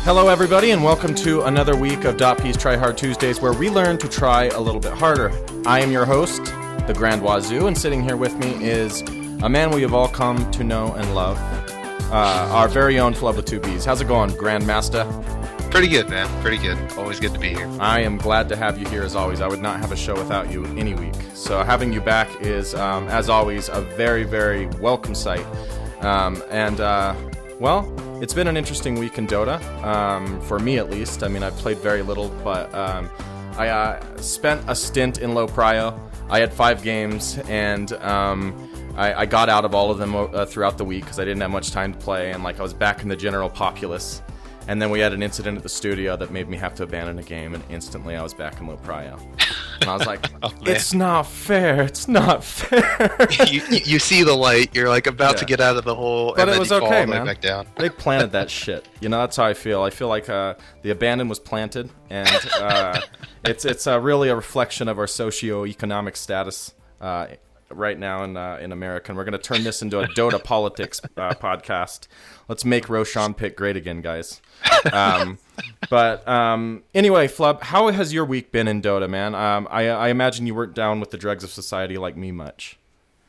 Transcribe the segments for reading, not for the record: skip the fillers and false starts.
Hello everybody and welcome to another week of Tryhard Tuesdays where we learn to try a little bit harder. I am your host, the Grand Wazoo, and sitting here with me is a man we have all come to know and love, our very own Flub with two B's. How's it going, Grandmaster? Pretty good, man. Pretty good. Always good to be here. I am glad to have you here as always. I would not have a show without you any week. So having you back is, as always, a very, very welcome sight. Well, it's been an interesting week in Dota, for me at least. I mean, I've played very little, but I spent a stint in low prio. I had 5 games, and I got out of all of them throughout the week because I didn't have much time to play, and I was back in the general populace. And then we had an incident at the studio that made me have to abandon a game, and instantly I was back in low prio. And I was like, it's not fair, it's not fair. you see the light, you're about to get out of the hole, but and it then was you fall okay, all the way man. back down. They planted that shit. That's how I feel. I feel like the abandon was planted, and it's really a reflection of our socio-economic status right now in America. And we're going to turn this into a Dota politics podcast. Let's make Roshan Pitt great again, guys. But anyway, Flub, how has your week been in Dota, man? I imagine you weren't down with the dregs of society like me much.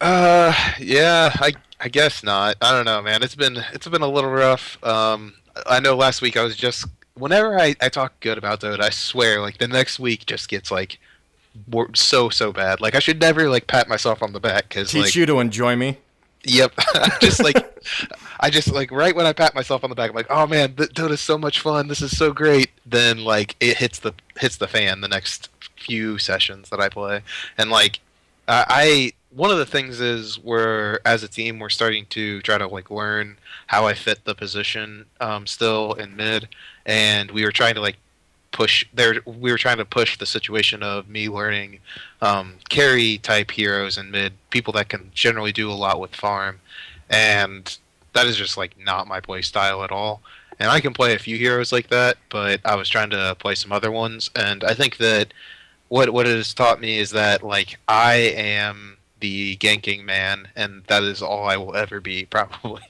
Yeah, I guess not. I don't know, man. It's been a little rough. I know last week I was just, whenever I talk good about Dota, I swear, the next week just gets so bad. I should never pat myself on the back because teach you to enjoy me. Yep. I just right when I pat myself on the back, I'm like, oh man, Dota's so much fun. This is so great. Then it hits the fan the next few sessions that I play, and I one of the things is as a team we're starting to try to learn how I fit the position still in mid, and we were trying to push the situation of me learning carry type heroes in mid, people that can generally do a lot with farm, and that is just not my play style at all. And I can play a few heroes like that, but I was trying to play some other ones, and I think that what it has taught me is that I am the ganking man, and that is all I will ever be, probably.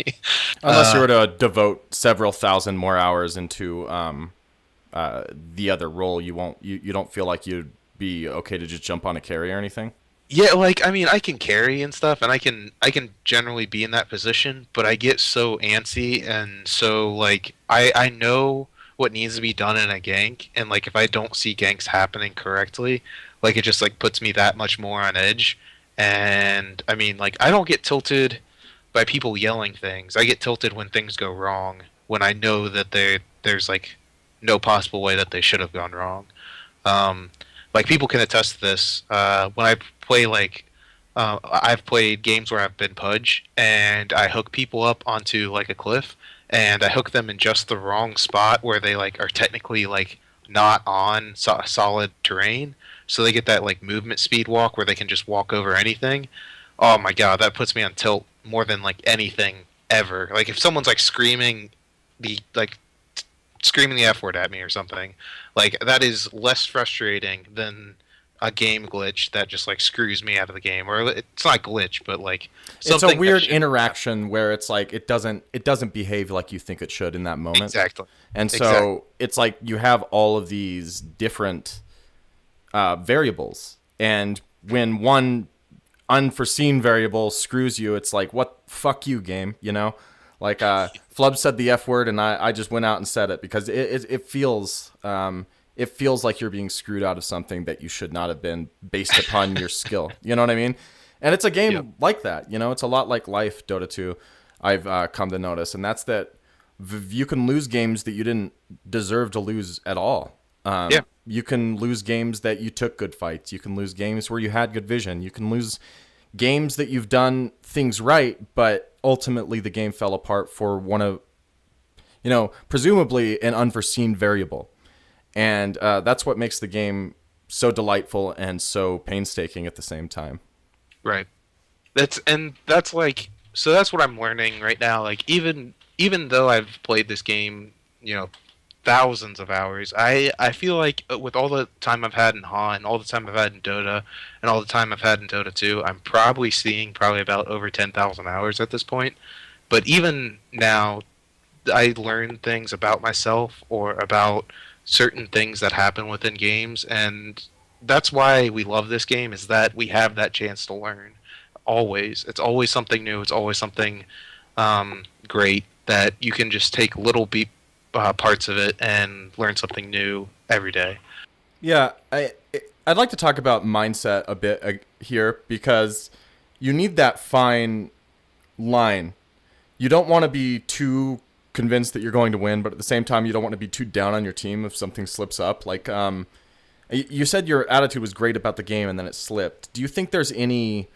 Unless you were to devote several thousand more hours into the other role, you don't feel like you'd be okay to just jump on a carry or anything? Yeah, I mean, I can carry and stuff, and I can generally be in that position, but I get so antsy, and so I know what needs to be done in a gank, and if I don't see ganks happening correctly, it just puts me that much more on edge. And I mean, I don't get tilted by people yelling things. I get tilted when things go wrong, when I know that there's no possible way that they should have gone wrong. People can attest to this. When I play, I've played games where I've been Pudge, and I hook people up onto, a cliff, and I hook them in just the wrong spot where they, are technically, not on solid terrain, so they get that, movement speed walk where they can just walk over anything. Oh, my God, that puts me on tilt more than, anything ever. If someone's, screaming the F word at me or something, that is less frustrating than a game glitch that just screws me out of the game. Or it's not glitch, but it's a weird interaction where it's it doesn't behave like you think it should in that moment. Exactly. And so it's you have all of these different variables, and when one unforeseen variable screws you, it's what, fuck you, game, Flub said the F word, and I just went out and said it because it feels like you're being screwed out of something that you should not have been based upon your skill. You know what I mean? And it's a game like that. It's a lot like life, Dota 2, I've come to notice. And that's that you can lose games that you didn't deserve to lose at all. You can lose games that you took good fights. You can lose games where you had good vision. You can lose games that you've done things right, but ultimately the game fell apart for one of, presumably an unforeseen variable. And that's what makes the game so delightful and so painstaking at the same time. Right. That's what I'm learning right now. Even though I've played this game, thousands of hours. I feel like with all the time I've had in Ha and all the time I've had in Dota and all the time I've had in Dota 2, I'm probably seeing probably about over 10,000 hours at this point. But even now, I learn things about myself or about certain things that happen within games, and that's why we love this game, is that we have that chance to learn. Always. It's always something new. It's always something great that you can just take little parts of it and learn something new every day. Yeah, I'd like to talk about mindset a bit here, because you need that fine line. You don't want to be too convinced that you're going to win, but at the same time, you don't want to be too down on your team if something slips up. Like, you said your attitude was great about the game and then it slipped. Do you think there's any,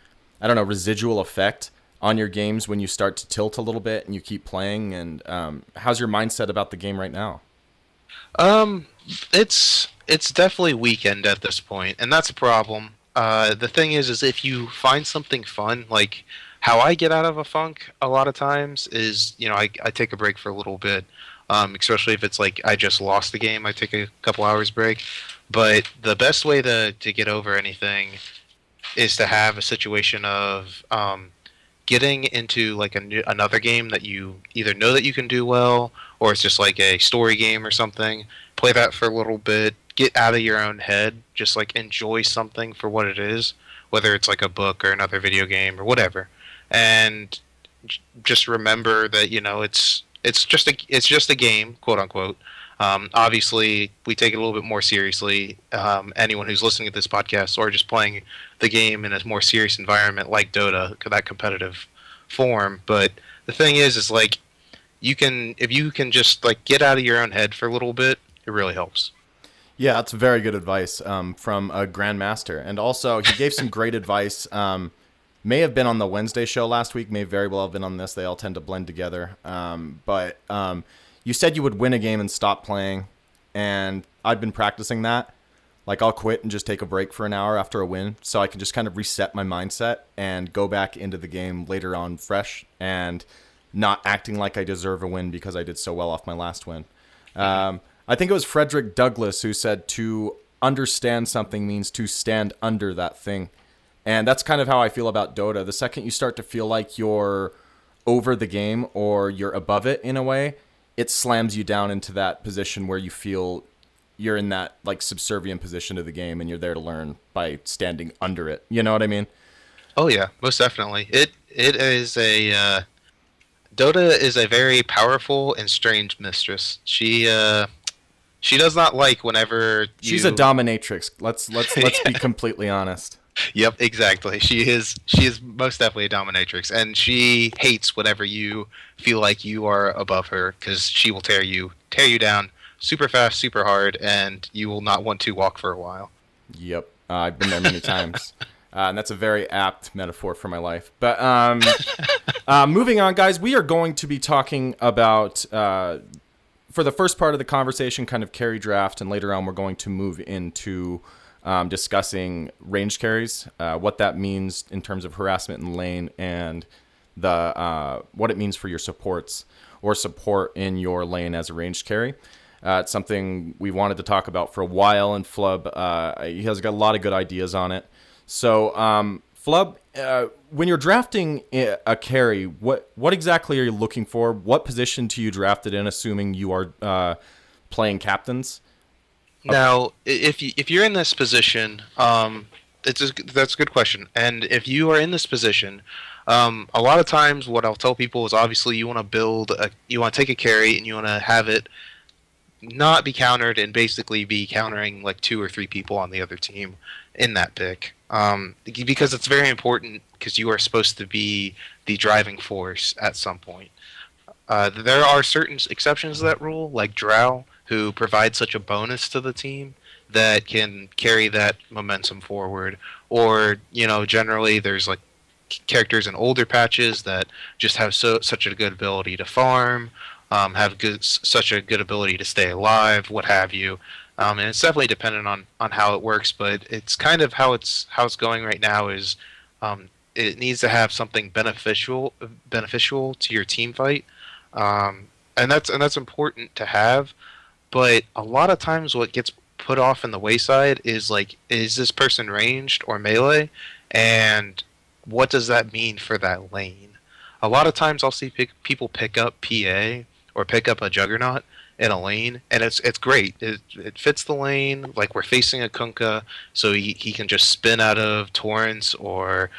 I don't know, residual effect on your games when you start to tilt a little bit and you keep playing? And how's your mindset about the game right now? Um, it's definitely weekend at this point, and that's a problem. The thing is if you find something fun, like how I get out of a funk a lot of times is, I take a break for a little bit, especially if it's like I just lost the game, I take a couple hours break. But the best way to get over anything is to have a situation of getting into like another game that you either know that you can do well, or it's just like a story game or something. Play that for a little bit, get out of your own head, just like enjoy something for what it is, whether it's like a book or another video game or whatever, and just remember that it's just a game, quote unquote. Obviously, we take it a little bit more seriously. Anyone who's listening to this podcast or just playing the game in a more serious environment like Dota, that competitive form. But the thing is like if you can just like get out of your own head for a little bit, it really helps. Yeah, that's very good advice from a grandmaster. And also, he gave some great advice. May have been on the Wednesday show last week, may very well have been on this. They all tend to blend together. But you said you would win a game and stop playing, and I've been practicing that. Like, I'll quit and just take a break for an hour after a win, so I can just kind of reset my mindset and go back into the game later on fresh and not acting like I deserve a win because I did so well off my last win. I think it was Frederick Douglass who said to understand something means to stand under that thing. And that's kind of how I feel about Dota. The second you start to feel like you're over the game or you're above it in a way, it slams you down into that position where you feel you're in that like subservient position to the game and you're there to learn by standing under it. You know what I mean? Oh yeah, most definitely. It is a Dota is a very powerful and strange mistress. She does not like whenever She's a dominatrix. Let's be completely honest. Yep, exactly. She is most definitely a dominatrix, and she hates whenever you feel like you are above her, because she will tear you down super fast, super hard, and you will not want to walk for a while. Yep, I've been there many times. And that's a very apt metaphor for my life. But moving on, guys, we are going to be talking about, for the first part of the conversation, kind of carry draft, and later on we're going to move into discussing range carries, what that means in terms of harassment in lane, and what it means for your supports or support in your lane as a ranged carry. It's something we wanted to talk about for a while, and Flub, he has got a lot of good ideas on it. So, Flub, when you're drafting a carry, what exactly are you looking for? What position do you draft it in, assuming you are playing captains? Now, if you're in this position, that's a good question. And if you are in this position, a lot of times what I'll tell people is obviously you want to take a carry and you want to have it not be countered and basically be countering like 2 or 3 people on the other team in that pick. Because it's very important, because you are supposed to be the driving force at some point. There are certain exceptions to that rule, like Drow, who provide such a bonus to the team that can carry that momentum forward. Or, generally there's like characters in older patches that just have such a good ability to farm, have such a good ability to stay alive, what have you. And it's definitely dependent on how it works, but it's kind of how it's going right now is it needs to have something beneficial to your team fight, and that's important to have. But a lot of times, what gets put off in the wayside is like, is this person ranged or melee, and what does that mean for that lane? A lot of times, I'll see people pick up PA or pick up a Juggernaut in a lane, and it's great. It fits the lane. Like we're facing a Kunkka, so he can just spin out of Torrents or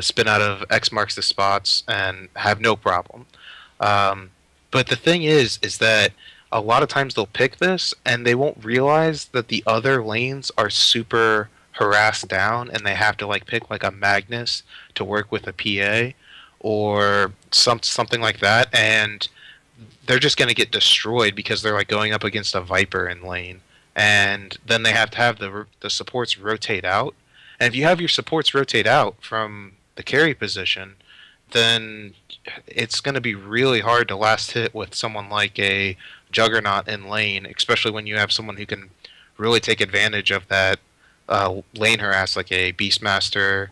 spin out of X marks the spots and have no problem. Um, but the thing is that a lot of times they'll pick this and they won't realize that the other lanes are super harassed down, and they have to like pick like a Magnus to work with a PA or something like that, and they're just going to get destroyed because they're like going up against a Viper in lane, and then they have to have the supports rotate out. And if you have your supports rotate out from the carry position, then it's going to be really hard to last hit with someone like a Juggernaut in lane, especially when you have someone who can really take advantage of that lane harass, like a Beastmaster,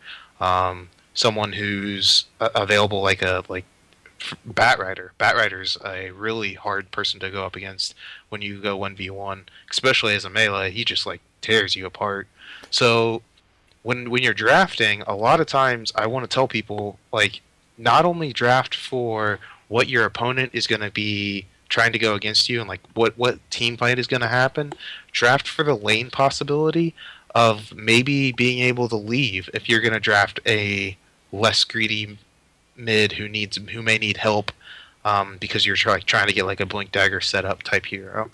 someone who's available like a Batrider. Batrider's a really hard person to go up against when you go 1v1, especially as a melee. He just like tears you apart. So when you're drafting, a lot of times I want to tell people like, not only draft for what your opponent is going to be trying to go against you and like what team fight is going to happen, draft for the lane possibility of maybe being able to leave if you're going to draft a less greedy mid who may need help because you're trying to get like a blink dagger setup type hero.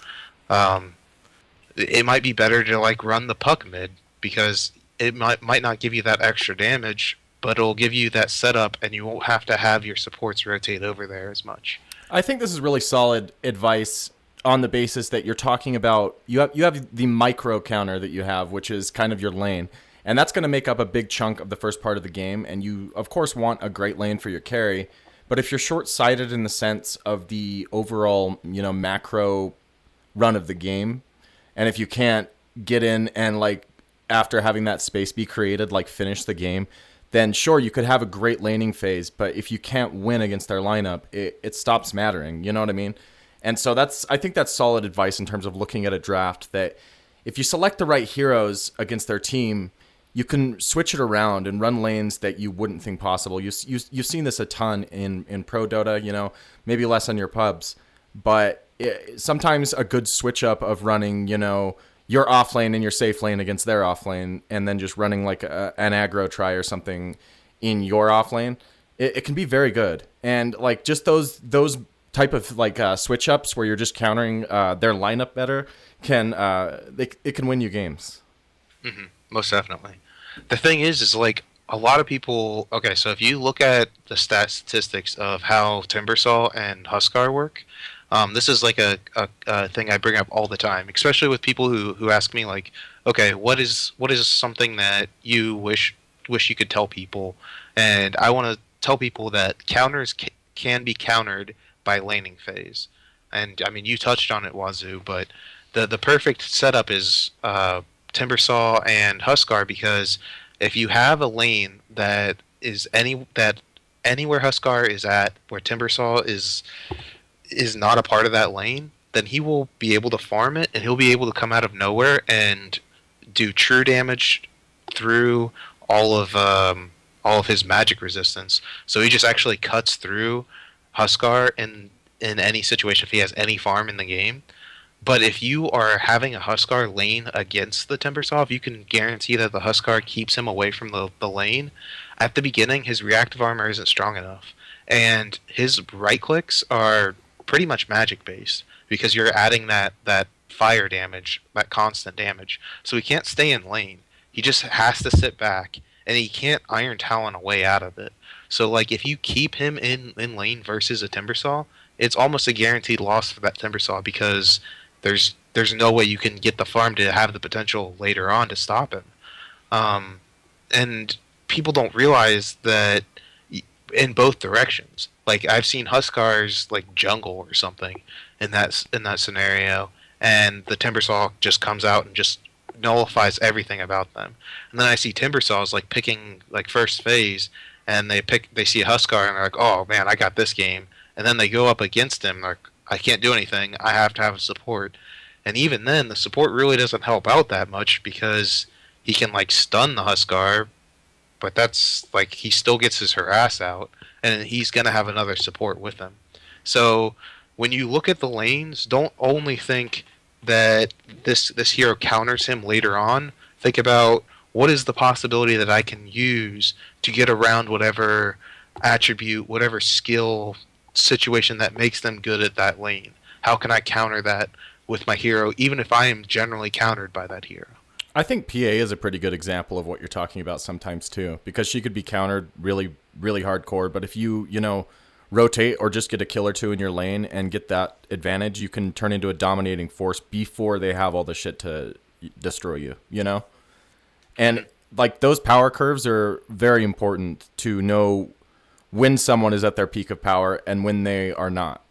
It might be better to like run the puck mid because it might not give you that extra damage, but it'll give you that setup, and you won't have to have your supports rotate over there as much. I think this is really solid advice on the basis that you're talking about you have the micro counter that you have, which is kind of your lane. And that's going to make up a big chunk of the first part of the game. And you, of course, want a great lane for your carry. But if you're short-sighted in the sense of the overall, macro run of the game, and if you can't get in and, like, after having that space be created, like, finish the game, then sure, you could have a great laning phase. But if you can't win against their lineup, it stops mattering. You know what I mean? And so I think that's solid advice in terms of looking at a draft, that if you select the right heroes against their team, you can switch it around and run lanes that you wouldn't think possible. You've seen this a ton in Pro Dota, maybe less on your pubs. But sometimes a good switch up of running, your off lane and your safe lane against their off lane, and then just running like an aggro try or something in your off lane, it can be very good. And like just those type of like switch ups where you're just countering their lineup better it can win you games. Mm-hmm. Most definitely. The thing is like a lot of people. Okay, so if you look at the statistics of how Timbersaw and Huskar work, this is like a thing I bring up all the time, especially with people who ask me like, okay, what is something that you wish you could tell people? And I want to tell people that counters can be countered by laning phase. And I mean, you touched on it, Wazoo, but the perfect setup is Timbersaw and Huskar, because if you have a lane that is anywhere Huskar is at, where Timbersaw is not a part of that lane, then he will be able to farm it, and he'll be able to come out of nowhere and do true damage through all of his magic resistance. So he just actually cuts through Huskar in any situation if he has any farm in the game. But if you are having a Huskar lane against the Timbersaw, you can guarantee that the Huskar keeps him away from the lane. At the beginning, his reactive armor isn't strong enough, and his right clicks are pretty much magic based because you're adding that fire damage, that constant damage. So he can't stay in lane. He just has to sit back, and he can't Iron Talon a way out of it. So like if you keep him in lane versus a Timbersaw, it's almost a guaranteed loss for that Timbersaw because there's no way you can get the farm to have the potential later on to stop him. And people don't realize that in both directions. Like I've seen Huskars like jungle or something in that scenario, and the Timbersaw just comes out and just nullifies everything about them. And then I see Timbersaws like picking like first phase, and they see a Huskar and they're like, oh man, I got this game. And then they go up against him like, I can't do anything. I have to have a support. And even then, the support really doesn't help out that much because he can like stun the Huskar, but that's like he still gets his harass out, and he's gonna have another support with him. So when you look at the lanes, don't only think that this hero counters him later on. Think about what is the possibility that I can use to get around whatever attribute, whatever skill situation that makes them good at that lane. How can I counter that with my hero, even if I am generally countered by that hero? I think PA is a pretty good example of what you're talking about sometimes too, because she could be countered really, really hardcore. But if you rotate or just get a kill or two in your lane and get that advantage, you can turn into a dominating force before they have all the shit to destroy you, And like those power curves are very important to know when someone is at their peak of power and when they are not.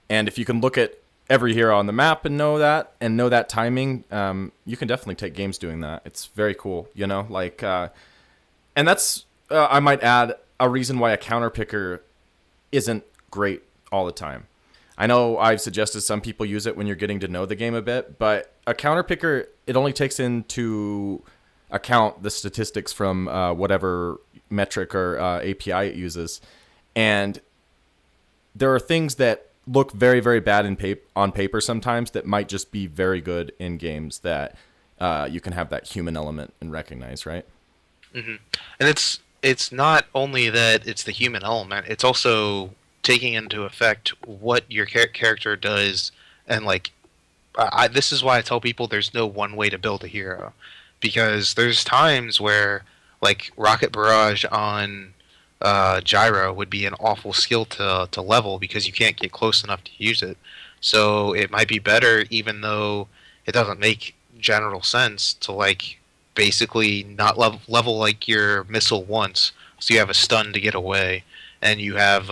And if you can look at every hero on the map and know that timing, you can definitely take games doing that. It's very cool, and that's, I might add, a reason why a counter picker isn't great all the time. I know I've suggested some people use it when you're getting to know the game a bit, but a counter picker, it only takes into account the statistics from whatever metric or API it uses. And there are things that look very, very bad on paper sometimes that might just be very good in games that you can have that human element and recognize, right? Mm-hmm. And it's not only that it's the human element, it's also taking into effect what your character does. And this is why I tell people there's no one way to build a hero, because there's times where Rocket Barrage on Gyro would be an awful skill to level because you can't get close enough to use it. So it might be better, even though it doesn't make general sense, to basically not level your missile once, so you have a stun to get away, and you have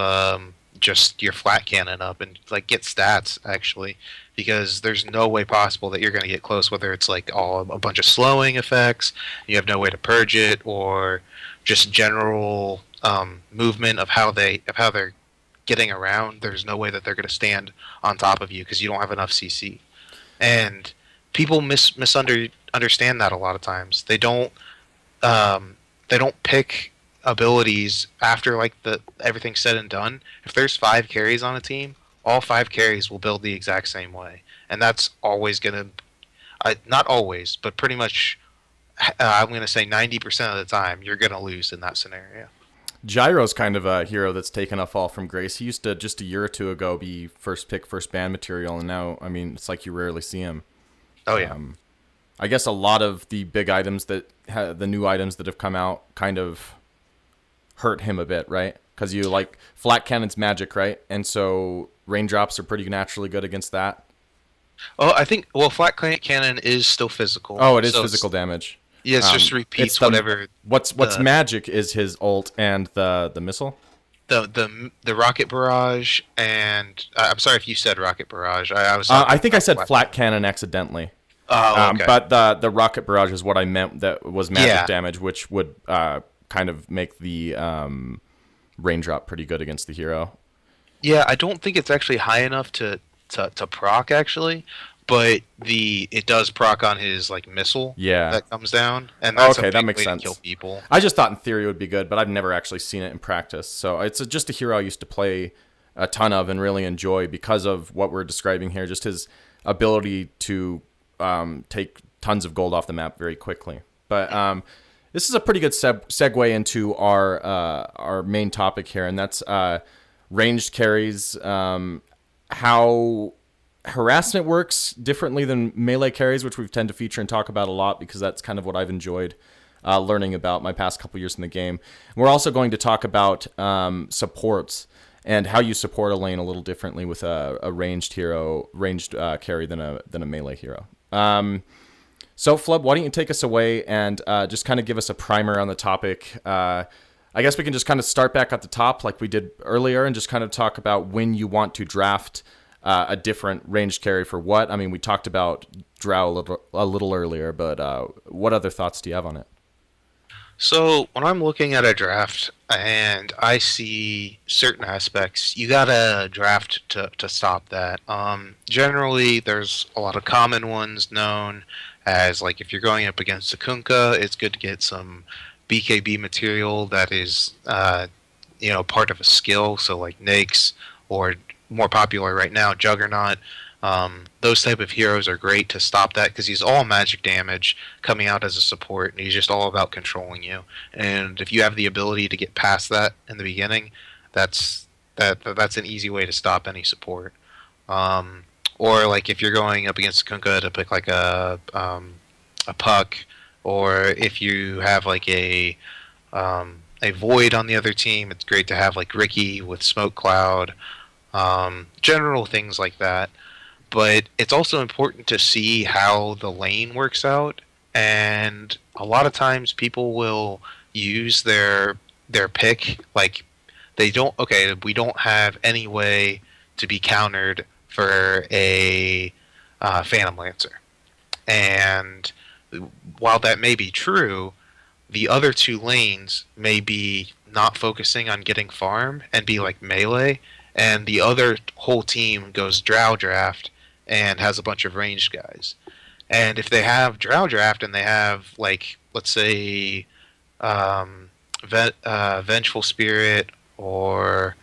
just your flat cannon up and get stats actually, because there's no way possible that you're going to get close, whether it's a bunch of slowing effects, you have no way to purge it, or just general movement of how they're getting around. There's no way that they're going to stand on top of you because you don't have enough CC. And people misunderstand that a lot of times. They don't pick abilities after everything's said and done. If there's 5 carries on a team, all 5 carries will build the exact same way, and that's always going to, not always, but pretty much, I'm going to say 90% of the time, you're going to lose in that scenario. Gyro's kind of a hero that's taken a fall from grace. He used to, just a year or two ago, be first pick, first ban material, and now, it's like you rarely see him. Oh, yeah. I guess a lot of the big items the new items that have come out kind of hurt him a bit, right? Because you flat cannon's magic, right? And so raindrops are pretty naturally good against that. Oh, I think, flat cannon is still physical. Oh, it is physical damage. Yeah, it just repeats whatever. What's magic is his ult and the missile. The rocket barrage, and I'm sorry if you said rocket barrage. I think I said flat cannon accidentally. Oh, okay. But the rocket barrage is what I meant. That was magic damage, which would kind of make the raindrop pretty good against the hero. Yeah, I don't think it's actually high enough to proc actually, but it does proc on his missile. Yeah, that comes down, and that's okay. A big that makes way sense. To kill people. I just thought in theory it would be good, but I've never actually seen it in practice. So it's just a hero I used to play a ton of and really enjoy because of what we're describing here. Just his ability to take tons of gold off the map very quickly. But this is a pretty good segue into our main topic here, and that's ranged carries. How harassment works differently than melee carries, which we tend to feature and talk about a lot because that's kind of what I've enjoyed learning about my past couple years in the game. We're also going to talk about supports and how you support a lane a little differently with a ranged carry than a melee hero. So, Flub, why don't you take us away and just kind of give us a primer on the topic. I guess we can just kind of start back at the top like we did earlier and just kind of talk about when you want to draft a different ranged carry for what. I mean, we talked about Drow a little earlier, but what other thoughts do you have on it? So when I'm looking at a draft and I see certain aspects, you gotta draft to stop that. Generally, there's a lot of common ones known as like if you're going up against a Kunkka, it's good to get some BKB material that is part of a skill. So like Nakes or more popular right now, Juggernaut. Those type of heroes are great to stop that because he's all magic damage coming out as a support, and he's just all about controlling you. And if you have the ability to get past that in the beginning, that's an easy way to stop any support. Um, or like if you're going up against Kunkka to pick like a puck, or if you have like a void on the other team, it's great to have like Ricky with smoke cloud, general things like that. But it's also important to see how the lane works out, and a lot of times people will use their pick like they don't. Okay, we don't have any way to be countered for a Phantom Lancer, and while that may be true, the other two lanes may be not focusing on getting farm and be like melee, and the other whole team goes drow draft and has a bunch of ranged guys. And if they have drow draft and they have like let's say vengeful spirit, or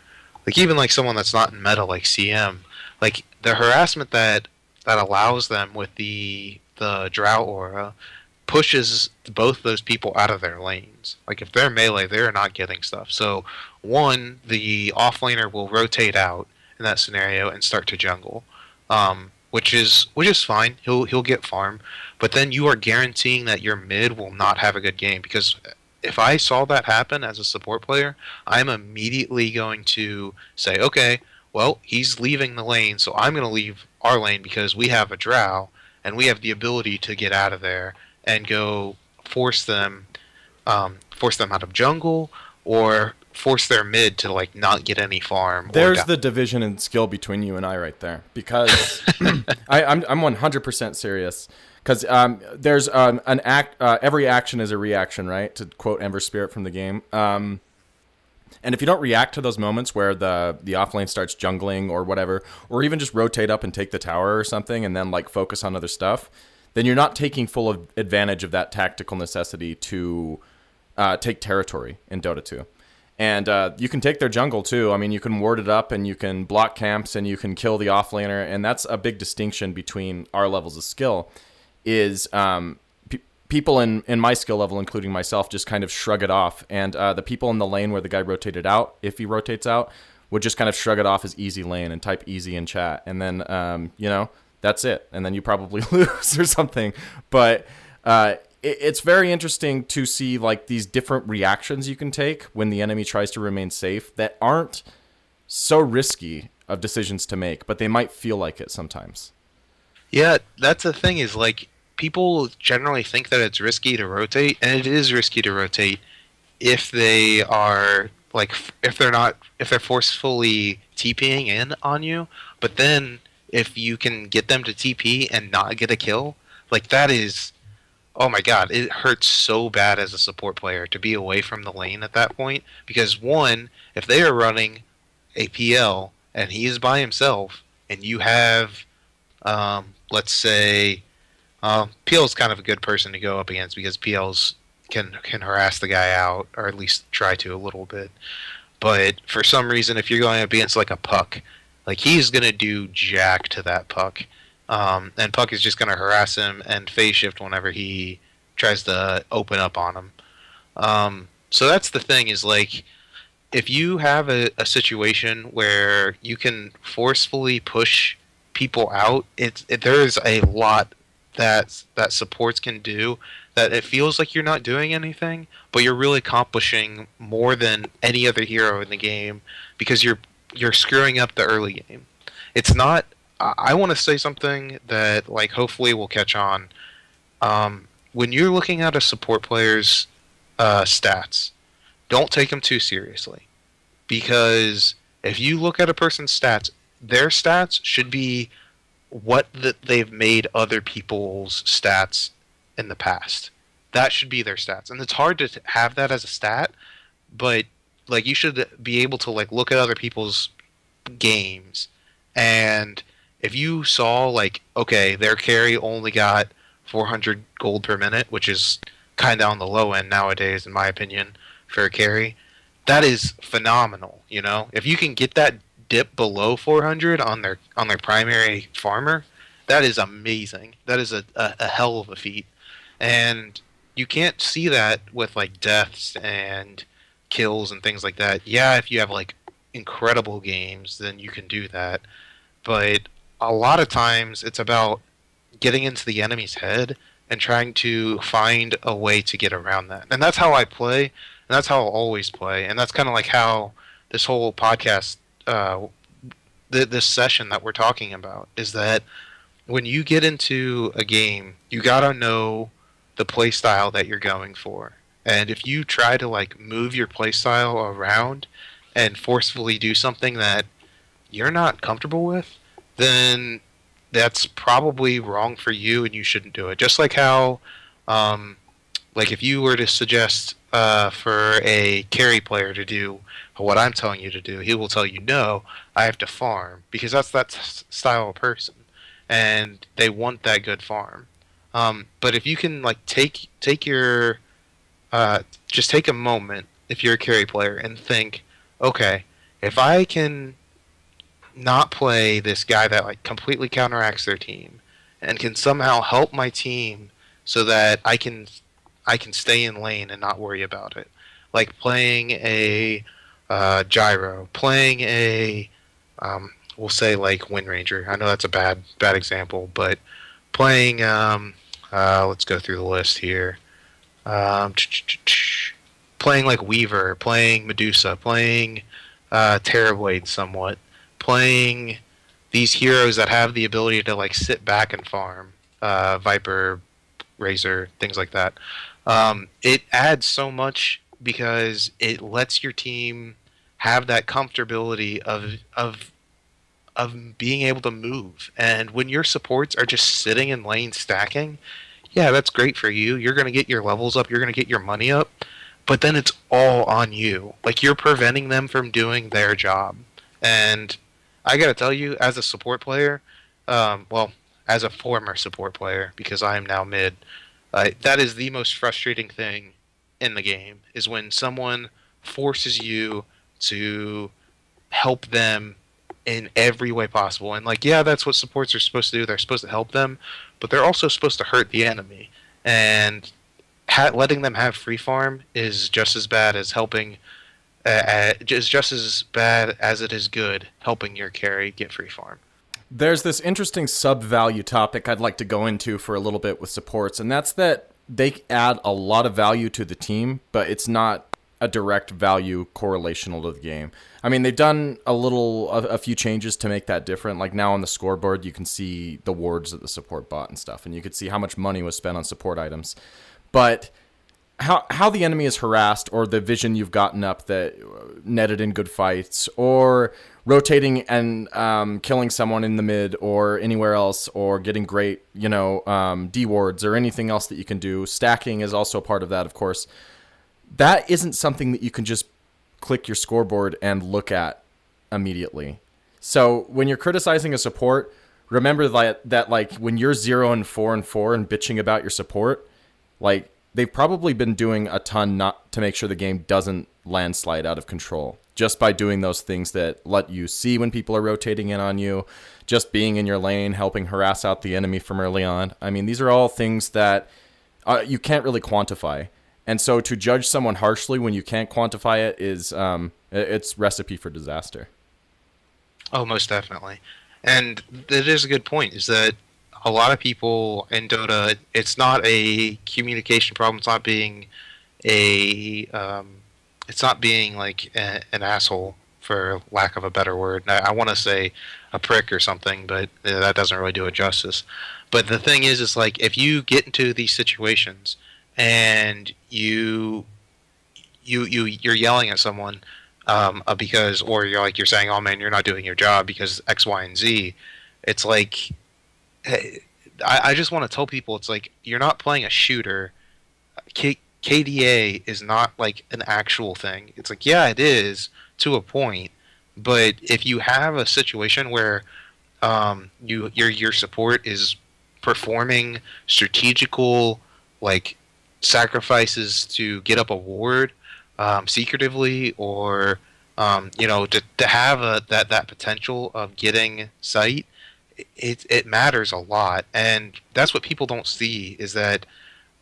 like even like someone that's not in meta like CM, like the harassment that allows them with the drow aura pushes both those people out of their lanes. Like if they're melee, they're not getting stuff. So one, the offlaner will rotate out in that scenario and start to jungle, which is fine. He'll get farm, but then you are guaranteeing that your mid will not have a good game because if I saw that happen as a support player, I'm immediately going to say, okay, well he's leaving the lane, so I'm going to leave our lane because we have a drow and we have the ability to get out of there and go force them out of jungle, or force their mid to like not get any farm. There's the division in skill between you and I right there, because I'm 100% serious. Because there's an act. Every action is a reaction, right? To quote Ember Spirit from the game. And if you don't react to those moments where the offlane starts jungling or whatever, or even just rotate up and take the tower or something, and then like focus on other stuff, then you're not taking full advantage of that tactical necessity to take territory in Dota 2. And you can take their jungle too. I mean, you can ward it up and you can block camps and you can kill the offlaner. And that's a big distinction between our levels of skill. Is people in my skill level, including myself, just kind of shrug it off. And the people in the lane where the guy rotated out, if he rotates out, would just kind of shrug it off as easy lane and type easy in chat. And then, that's it. And then you probably lose or something. But it's very interesting to see like these different reactions you can take when the enemy tries to remain safe that aren't so risky of decisions to make, but they might feel like it sometimes. Yeah, that's the thing is like people generally think that it's risky to rotate, and it is risky to rotate if they are like if they're forcefully TPing in on you, but then if you can get them to TP and not get a kill, like that is, oh my god, it hurts so bad as a support player to be away from the lane at that point, because one, if they are running a PL and he is by himself and you have let's say PL is kind of a good person to go up against because PLs can harass the guy out, or at least try to a little bit. But for some reason, if you're going up against like a puck, like he's gonna do jack to that puck, and puck is just gonna harass him and phase shift whenever he tries to open up on him. So that's the thing is like if you have a situation where you can forcefully push people out, there's a lot that supports can do that it feels like you're not doing anything, but you're really accomplishing more than any other hero in the game because you're screwing up the early game. It's not. I want to say something that like hopefully will catch on. When you're looking at a support player's stats, don't take them too seriously, because if you look at a person's stats, their stats should be what they've made other people's stats in the past. that should be their stats. And it's hard to have that as a stat, but like you should be able to like look at other people's games, and if you saw like, okay, their carry only got 400 gold per minute, which is kind of on the low end nowadays in my opinion for a carry, that is phenomenal. You know, if you can get that dip below 400 on their primary farmer, that is amazing. That is a hell of a feat. And you can't see that with like deaths and kills and things like that. Yeah, if you have like incredible games, then you can do that. But a lot of times it's about getting into the enemy's head and trying to find a way to get around that. And that's how I play, and that's how I'll always play. And that's kind of like how this whole podcast, this session that we're talking about, is that when you get into a game, you gotta know the play style that you're going for. And if you try to like move your play style around and forcefully do something that you're not comfortable with, then that's probably wrong for you and you shouldn't do it. Just like how, like if you were to suggest for a carry player to do what I'm telling you to do, he will tell you, no, I have to farm, because that's that style of person, and they want that good farm. But if you can like take your just take a moment if you're a carry player and think, okay, if I can not play this guy that like completely counteracts their team and can somehow help my team so that I can stay in lane and not worry about it, like playing a gyro, playing a we'll say like Wind Ranger. I know that's a bad example, but playing let's go through the list here. Playing like Weaver, playing Medusa, playing Terrorblade somewhat, playing these heroes that have the ability to like sit back and farm, Viper, Razor, things like that. It adds so much because it lets your team have that comfortability of being able to move. And when your supports are just sitting in lane stacking, yeah, that's great for you. You're going to get your levels up, you're going to get your money up, but then it's all on you. Like, you're preventing them from doing their job. And I got to tell you, as a support player, well, as a former support player, because I am now mid, that is the most frustrating thing in the game, is when someone forces you to help them in every way possible. And like, yeah, that's what supports are supposed to do. They're supposed to help them, but they're also supposed to hurt the enemy. And letting them have free farm is just as bad as helping. Is just as bad as it is good helping your carry get free farm. There's this interesting sub-value topic I'd like to go into for a little bit with supports, and that's that they add a lot of value to the team, but it's not a direct value correlational to the game. I mean, they've done a few changes to make that different. Like now on the scoreboard, you can see the wards that the support bought and stuff, and you can see how much money was spent on support items. But how the enemy is harassed, or the vision you've gotten up that netted in good fights, or rotating and killing someone in the mid or anywhere else, or getting great, D wards or anything else that you can do. Stacking is also a part of that, of course. That isn't something that you can just click your scoreboard and look at immediately. So when you're criticizing a support, remember that like when you're 0-4-4 and bitching about your support, like they've probably been doing a ton not to make sure the game doesn't landslide out of control, just by doing those things that let you see when people are rotating in on you, just being in your lane, helping harass out the enemy from early on. I mean, these are all things that you can't really quantify. And so to judge someone harshly when you can't quantify it is it's recipe for disaster. Oh, most definitely. And that is a good point, is that a lot of people in Dota, it's not a communication problem. It's not being like an asshole, for lack of a better word. I want to say a prick or something, but that doesn't really do it justice. But the thing is like, if you get into these situations and you're yelling at someone because, or you're saying, oh man, you're not doing your job because X, Y, and Z, it's like, I just want to tell people, it's like, you're not playing a shooter KDA is not like an actual thing. It's like, yeah, it is to a point, but if you have a situation where your support is performing strategical like sacrifices to get up a ward secretively, or to have that potential of getting sight, it matters a lot, and that's what people don't see is that,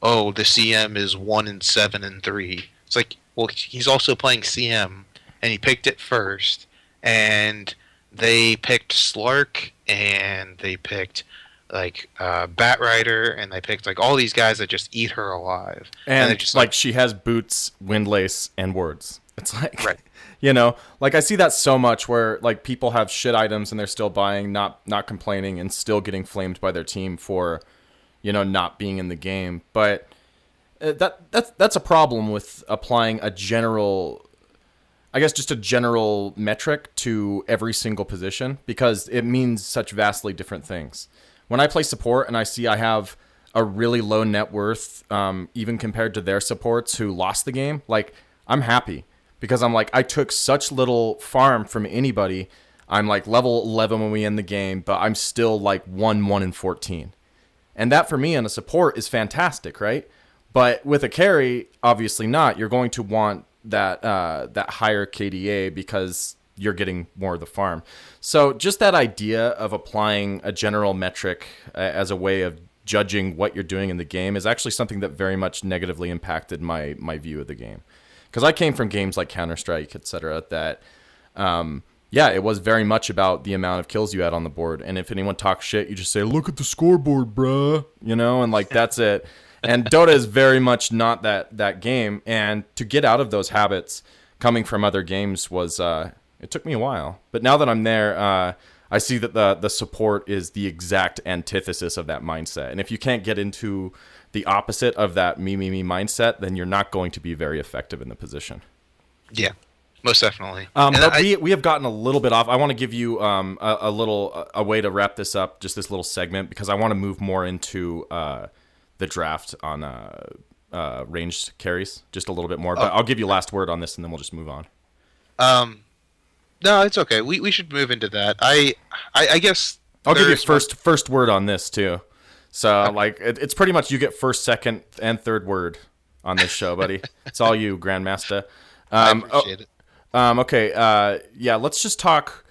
oh, the CM is 1-7-3. It's like, well, he's also playing CM, and he picked it first, and they picked Slark, and they picked like Batrider, and they picked like all these guys that just eat her alive, And they just like she has boots, windlace, and words. It's like, right. like I see that so much where like people have shit items and they're still buying, not complaining, and still getting flamed by their team for, not being in the game. But that's a problem with applying a general, I guess, just a general metric to every single position, because it means such vastly different things. When I play support and I see I have a really low net worth, even compared to their supports who lost the game, like, I'm happy, because I'm like, I took such little farm from anybody. I'm like level 11 when we end the game, but I'm still like 1-1-14. And that for me on a support is fantastic, right? But with a carry, obviously not. You're going to want that higher KDA because you're getting more of the farm. So just that idea of applying a general metric as a way of judging what you're doing in the game is actually something that very much negatively impacted my view of the game. Because I came from games like Counter-Strike, etc., that, it was very much about the amount of kills you had on the board. And if anyone talks shit, you just say, look at the scoreboard, bruh, and like, that's it. And Dota is very much not that game. And to get out of those habits coming from other games was, it took me a while. But now that I'm there, I see that the support is the exact antithesis of that mindset. And if you can't get into the opposite of that me mindset, then you're not going to be very effective in the position. Yeah, most definitely. But we have gotten a little bit off. I want to give you a way to wrap this up, just this little segment, because I want to move more into the draft on ranged carries just a little bit more. But I'll give you last word on this, and then we'll just move on. No, it's okay. We should move into that. I guess I'll give you first word on this too. So okay. Like it's pretty much you get first, second, and third word on this show, buddy. It's all you, Grandmaster. I appreciate it. Okay. Let's just talk.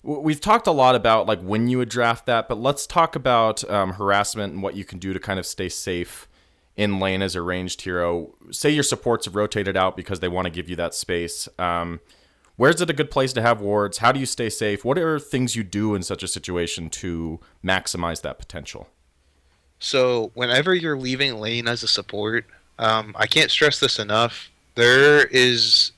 We've talked a lot about like when you would draft that, but let's talk about harassment and what you can do to kind of stay safe in lane as a ranged hero. Say your supports have rotated out because they want to give you that space. Where's it a good place to have wards? How do you stay safe? What are things you do in such a situation to maximize that potential? So whenever you're leaving lane as a support, I can't stress this enough. There is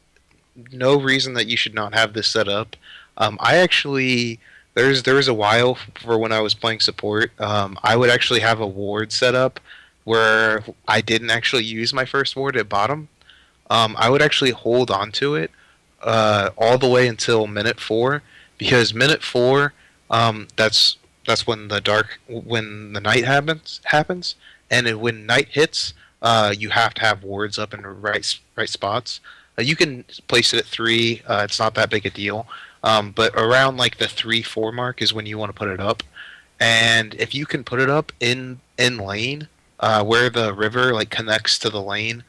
no reason that you should not have this set up. I actually, there was a while for when I was playing support, I would actually have a ward set up where I didn't actually use my first ward at bottom. I would actually hold on to it all the way until minute 4, because minute 4, that's when the night happens, and when night hits, you have to have wards up in the right spots. You can place it at 3. It's not that big a deal, but around like the 3-4 mark is when you want to put it up. And if you can put it up in lane, where the river like connects to the lane.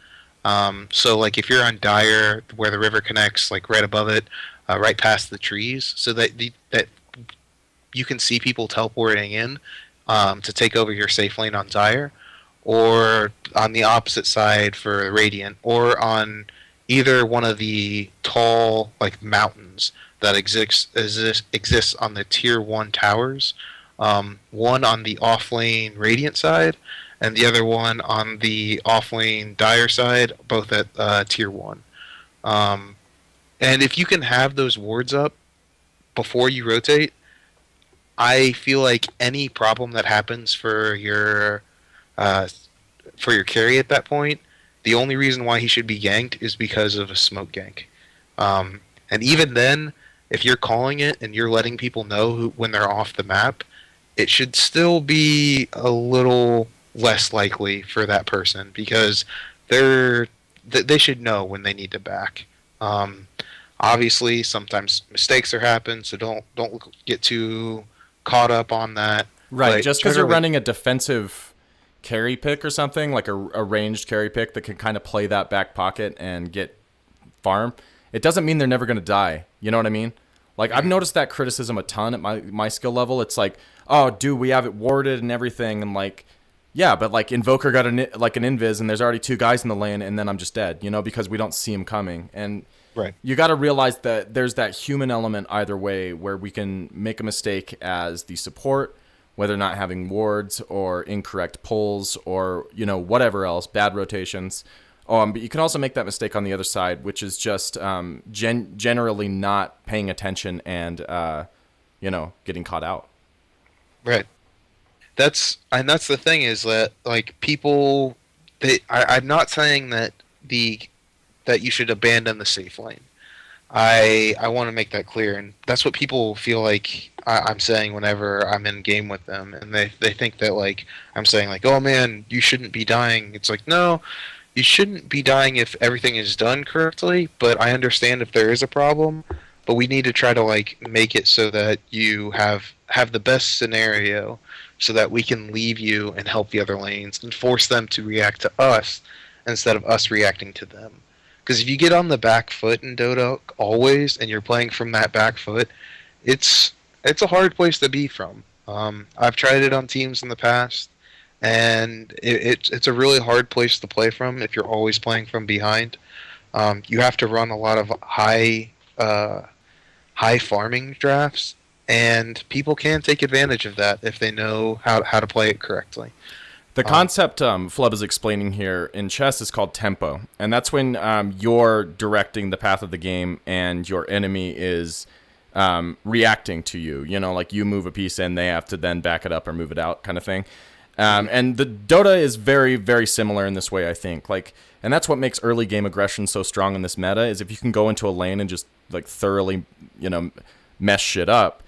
So like if you're on Dire, where the river connects, like right above it, right past the trees, so that that you can see people teleporting in to take over your safe lane on Dire, or on the opposite side for Radiant, or on either one of the tall like mountains that exists on the tier 1 towers. One on the off-lane Radiant side, and the other one on the off-lane Dire side, both at tier 1. And if you can have those wards up before you rotate, I feel like any problem that happens for your carry at that point, the only reason why he should be ganked is because of a smoke gank. And even then, if you're calling it and you're letting people know when they're off the map, it should still be a little less likely for that person, because they should know when they need to back. Um, Obviously, sometimes mistakes are happen, so don't get too caught up on that. Right, But just because you're generally, running a defensive carry pick or something, like a ranged carry pick that can kind of play that back pocket and get farm, it doesn't mean they're never going to die. You know what I mean? Like, I've noticed that criticism a ton at my skill level. It's like, oh, dude, we have it warded and everything, and like, yeah, but like Invoker got an invis, and there's already two guys in the lane, and then I'm just dead, because we don't see him coming. And right. you got to realize that there's that human element either way, where we can make a mistake as the support, whether not having wards or incorrect pulls or whatever else, bad rotations. But you can also make that mistake on the other side, which is just generally not paying attention and getting caught out. Right. That's the thing is that like people, I'm not saying that that you should abandon the safe lane. I want to make that clear, and that's what people feel like I'm saying whenever I'm in game with them, and they think that like I'm saying like, oh man, you shouldn't be dying. It's like, no, you shouldn't be dying if everything is done correctly. But I understand if there is a problem, but we need to try to like make it so that you have the best scenario, so that we can leave you and help the other lanes and force them to react to us instead of us reacting to them. Because if you get on the back foot in Dota always, and you're playing from that back foot, it's a hard place to be from. I've tried it on teams in the past, and it's a really hard place to play from if you're always playing from behind. You have to run a lot of high farming drafts, and people can take advantage of that if they know how to play it correctly. The concept Flub is explaining here in chess is called tempo, and that's when you're directing the path of the game and your enemy is reacting to you. Like you move a piece and they have to then back it up or move it out, kind of thing. And the Dota is very, very similar in this way, I think. And that's what makes early game aggression so strong in this meta, is if you can go into a lane and just like thoroughly, mess shit up,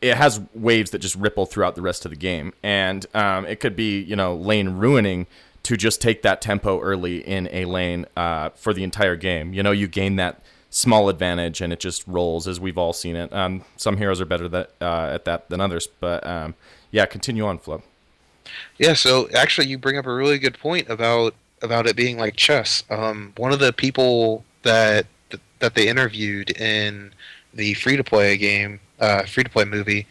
it has waves that just ripple throughout the rest of the game. And it could be, lane ruining to just take that tempo early in a lane for the entire game. You gain that small advantage and it just rolls, as we've all seen it. Some heroes are better at that than others. But yeah, continue on, Flub. Yeah, so actually you bring up a really good point about it being like chess. One of the people that they interviewed in the free-to-play game, free-to-play movie,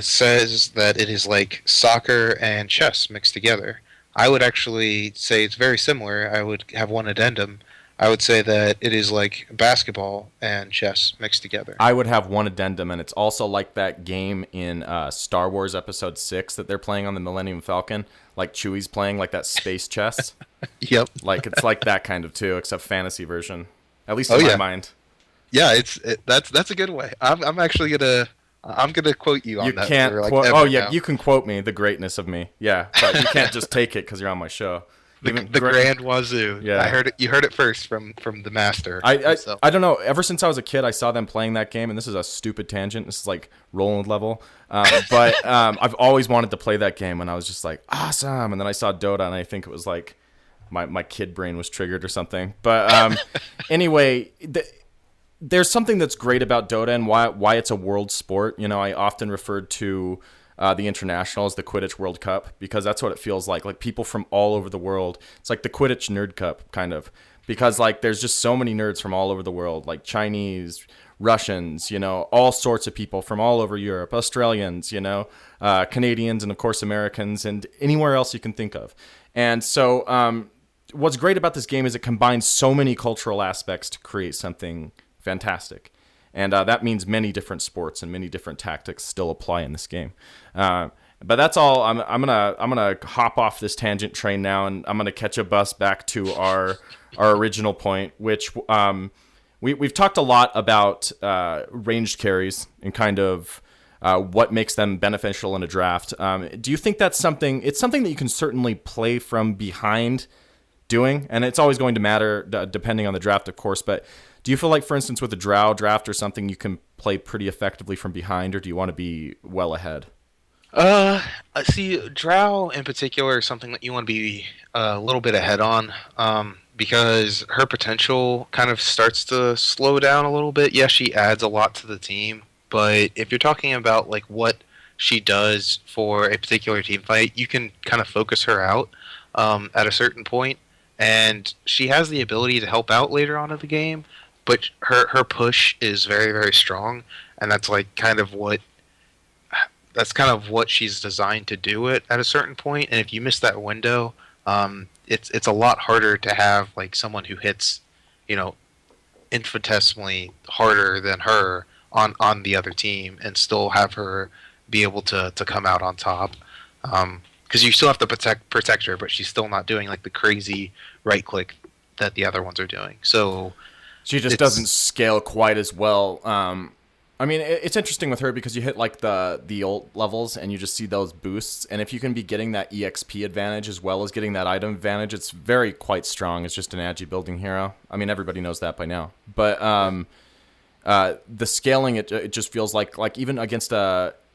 says that it is like soccer and chess mixed together. I would actually say it's very similar. I would have one addendum. I would say that it is like basketball and chess mixed together. I would have one addendum, and it's also like that game in Star Wars Episode 6 that they're playing on the Millennium Falcon, like Chewie's playing, like that space chess. Yep. Like, it's like that kind of, too, except fantasy version. At least in my mind. Yeah, that's a good way. I'm actually gonna quote you on that. You can't for, like, quote. Oh yeah, now. you can quote me, the greatness of me. Yeah, but you can't just take it because you're on my show. The Grand Wazoo. Yeah, I heard it. You heard it first from the master. I don't know. Ever since I was a kid, I saw them playing that game, and this is a stupid tangent. This is like Roland level, but I've always wanted to play that game, and I was just like, awesome. And then I saw Dota, and I think it was like my kid brain was triggered or something. But anyway. There's something that's great about Dota and why it's a world sport. I often referred to the International as the Quidditch World Cup, because that's what it feels like people from all over the world. It's like the Quidditch Nerd Cup, kind of, because like there's just so many nerds from all over the world, like Chinese, Russians, all sorts of people from all over Europe, Australians, Canadians, and of course Americans, and anywhere else you can think of. And so what's great about this game is it combines so many cultural aspects to create something fantastic, and that means many different sports and many different tactics still apply in this game. But that's all. I'm gonna hop off this tangent train now, and I'm gonna catch a bus back to our original point, which we've talked a lot about ranged carries and kind of what makes them beneficial in a draft. Do you think that's something? It's something that you can certainly play from behind doing, and it's always going to matter depending on the draft, of course, but do you feel like, for instance, with a Drow draft or something, you can play pretty effectively from behind, or do you want to be well ahead? See, Drow in particular is something that you want to be a little bit ahead on, because her potential kind of starts to slow down a little bit. Yes, she adds a lot to the team, but if you're talking about like what she does for a particular team fight, you can kind of focus her out at a certain point, and she has the ability to help out later on in the game. But her push is very very strong, and that's kind of what she's designed to do it at a certain point. And if you miss that window, it's a lot harder to have like someone who hits, you know, infinitesimally harder than her on the other team and still have her be able to come out on top. Because you still have to protect her, but she's still not doing like the crazy right click that the other ones are doing. So She just doesn't scale quite as well. I mean, it's interesting with her because you hit like the old levels and you just see those boosts. And if you can be getting that EXP advantage as well as getting that item advantage, it's very quite strong. It's just an agi building hero. I mean, everybody knows that by now. But the scaling, it just feels like even against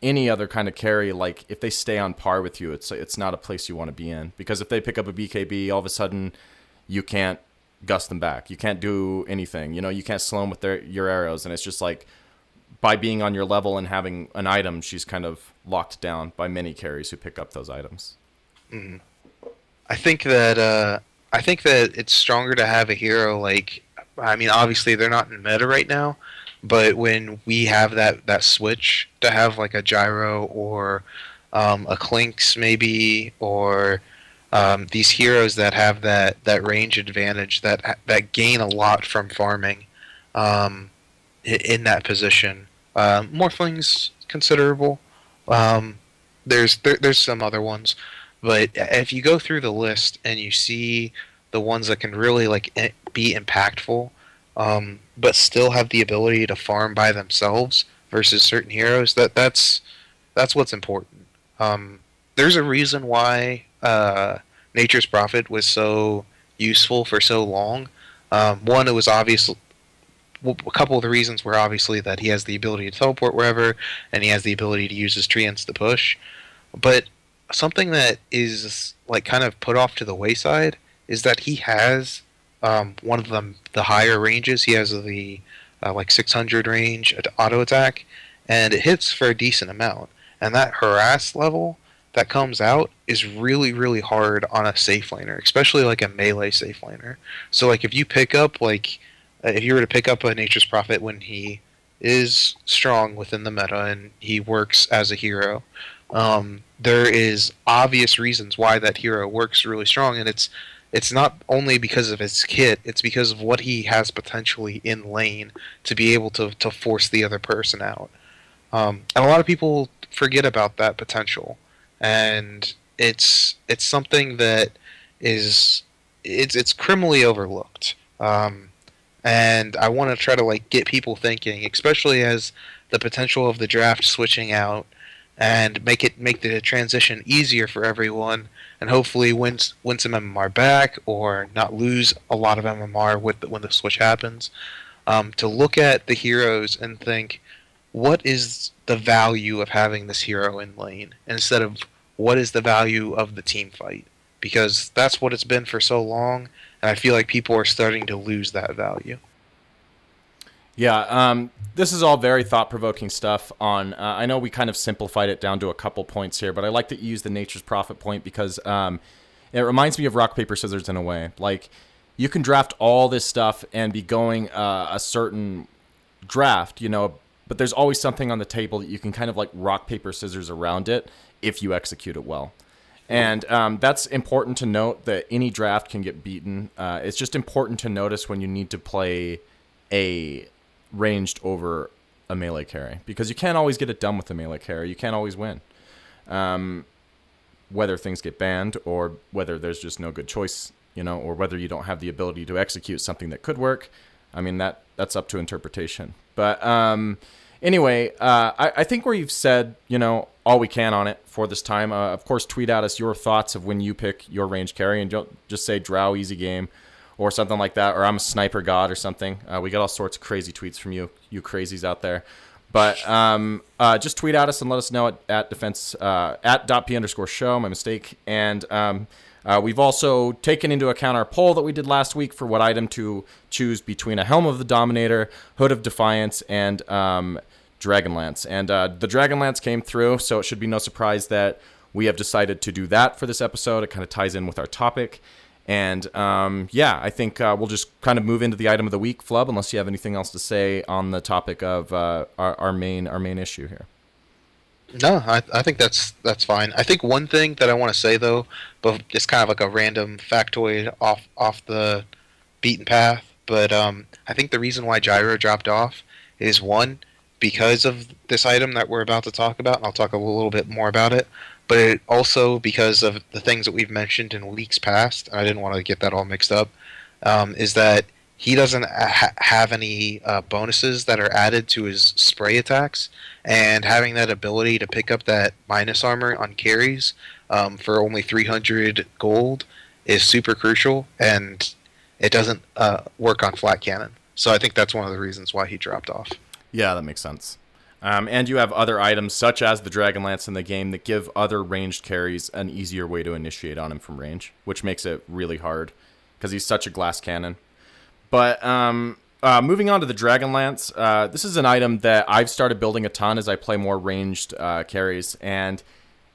any other kind of carry, like if they stay on par with you, it's not a place you want to be in. Because if they pick up a BKB, all of a sudden you can't gust them back. You can't do anything. You know, you can't slow them with your arrows. And it's just like, by being on your level and having an item, she's kind of locked down by many carries who pick up those items. Mm-hmm. I think that it's stronger to have a hero like, I mean, obviously they're not in meta right now, but when we have that switch to have like a gyro or a Clinks maybe, or these heroes that have that range advantage that gain a lot from farming in that position. Morphling's considerable. There's some other ones, but if you go through the list and you see the ones that can really like be impactful, but still have the ability to farm by themselves versus certain heroes, that's what's important. There's a reason why Nature's Prophet was so useful for so long. One, it was obvious. Well, a couple of the reasons were obviously that he has the ability to teleport wherever, and he has the ability to use his treants to push. But something that is like kind of put off to the wayside is that he has one of the higher ranges. He has the like 600 range auto attack, and it hits for a decent amount. And that harass level that comes out is really really hard on a safe laner, especially like a melee safe laner. So like if you pick up like if you were to pick up a Nature's Prophet when he is strong within the meta and he works as a hero, there is obvious reasons why that hero works really strong, and it's not only because of his kit, it's because of what he has potentially in lane to be able to force the other person out. And a lot of people forget about that potential, and it's something that it's criminally overlooked. And I want to try to like get people thinking, especially as the potential of the draft switching out, and make the transition easier for everyone, and hopefully win some MMR back or not lose a lot of MMR when the switch happens. To look at the heroes and think, what is the value of having this hero in lane, instead of what is the value of the team fight, because that's what it's been for so long. And I feel like people are starting to lose that value. Yeah, this is all very thought-provoking stuff. I know we kind of simplified it down to a couple points here, but I like that you use the Nature's Prophet point because it reminds me of rock, paper, scissors in a way. Like, you can draft all this stuff and be going a certain draft, you know, but there's always something on the table that you can kind of like rock, paper, scissors around it if you execute it well. And that's important to note, that any draft can get beaten. It's just important to notice when you need to play a ranged over a melee carry, because you can't always get it done with a melee carry. You can't always win. Whether things get banned or whether there's just no good choice, you know, or whether you don't have the ability to execute something that could work. I mean, that's up to interpretation. But anyway, I think we've said, you know, all we can on it for this time. Of course, tweet at us your thoughts of when you pick your range carry, and don't just say drow easy game or something like that, or I'm a sniper god or something. We get all sorts of crazy tweets from you crazies out there. But just tweet at us and let us know at defense at .p_show. My mistake. And we've also taken into account our poll that we did last week for what item to choose between a Helm of the Dominator, Hood of Defiance, and Dragonlance. And the Dragonlance came through, so it should be no surprise that we have decided to do that for this episode. It kind of ties in with our topic. And I think we'll just kind of move into the item of the week, Flub, unless you have anything else to say on the topic of our main issue here. No, I think that's fine. I think one thing that I want to say though, but it's kind of like a random factoid off the beaten path. But I think the reason why Gyro dropped off is one, because of this item that we're about to talk about, and I'll talk a little bit more about it. But it also because of the things that we've mentioned in weeks past, and I didn't want to get that all mixed up, is that he doesn't have any bonuses that are added to his spray attacks, and having that ability to pick up that minus armor on carries for only 300 gold is super crucial, and it doesn't work on flat cannon. So I think that's one of the reasons why he dropped off. Yeah, that makes sense. And you have other items, such as the Dragonlance in the game, that give other ranged carries an easier way to initiate on him from range, which makes it really hard, because he's such a glass cannon. But moving on to the Dragonlance, this is an item that I've started building a ton as I play more ranged carries, and